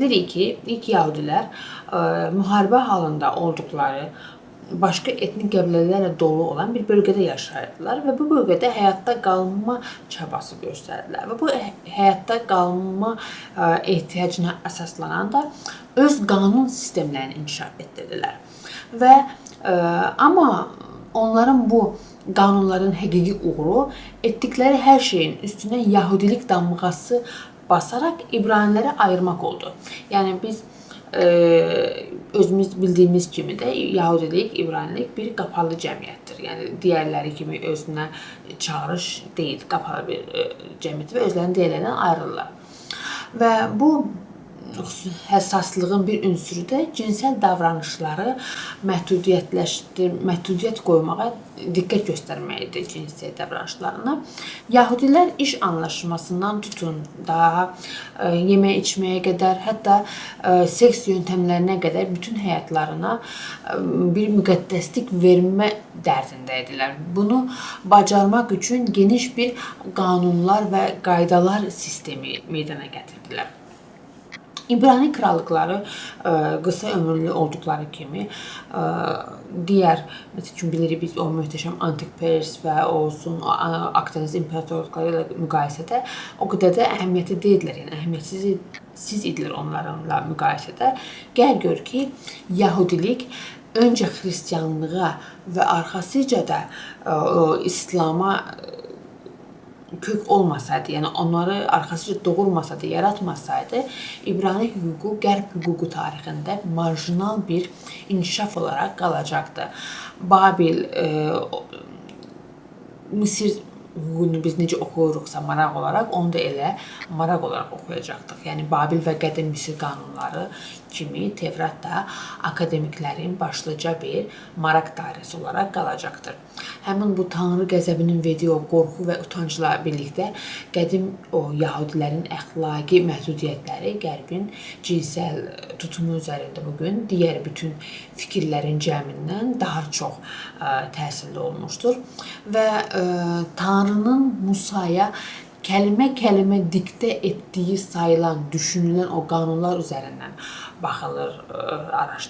Bilirik ki, ilk Yahudilər müharibə halında olduqları başqa etnik qəbilələrlə dolu olan bir bölgədə yaşayırdılar və bu bölgədə həyatda qalma çabası göstərdilər və bu həyatda qalma ehtiyacına əsaslanan da öz qanun sistemlərini inkişaf etdirdilər. Və amma onların bu qanunların həqiqi uğuru etdikləri hər şeyin üstünə Yahudilik damğası basaraq İbraniləri ayırmaq oldu. Yəni biz özümüz bildiyimiz kimi də Yahudilik, İbranilik bir qapalı cəmiyyətdir. Yəni digərləri kimi özünə çağırış deyil, qapalı bir cəmiyyət və özlərini digərlərindən ayrılırlar. Və bu həssaslığın bir ünsürü də cinsel davranışları məhdudiyyət qoymağa diqqət göstərməkdir cinsel davranışlarına. Yahudilər iş anlaşmasından tutun, daha yemək içməyə qədər, hətta seks yöntəmlərinə qədər bütün həyatlarına bir müqəddəslik vermə dərdində idilər. Bunu bacarmaq üçün geniş bir qanunlar və qaydalar sistemi meydana gətirdilər. İbrani krallıqları qısa ömürlü olduqları kimi digər, məsələn, bilirik biz o möhtəşəm Antik Pers və olsun Akdeniz imperatorluqları ilə müqayisədə o qədər də əhəmiyyətli deyildilər. Yəni əhəmiyyətsiz idilər onlarla müqayisədə. Gəl gör ki, Yahudilik öncə xristianlığa və arxasıca da İslama kök olmasaydı, yəni onları arxasıca doğulmasaydı, yaratmasaydı, İbrani hüququ qərb hüququ tarixində marjinal bir inkişaf olaraq qalacaqdı. Babil, Misir hüququnu biz necə oxuyuruqsa maraq olaraq, onu da elə maraq olaraq oxuyacaqdıq. Yəni Babil və Qədim Misir qanunları kimi Tevrat da akademiklərin başlıca bir maraq dairəsi olaraq qalacaqdır. Həmin bu Tanrı qəzəbinin verdiyi o qorxu və utancla birlikdə qədim o Yahudilərin əxlaqi məhdudiyyətləri Qərbin cinsel tutumu üzərində bugün digər bütün fikirlərin cəmindən daha çox təsirli olmuşdur. Və Tanrının Musaya kəlmə-kəlmə diktə etdiyi sayılan, düşünülən o qanunlar üzərindən baxılır, araşdırılır.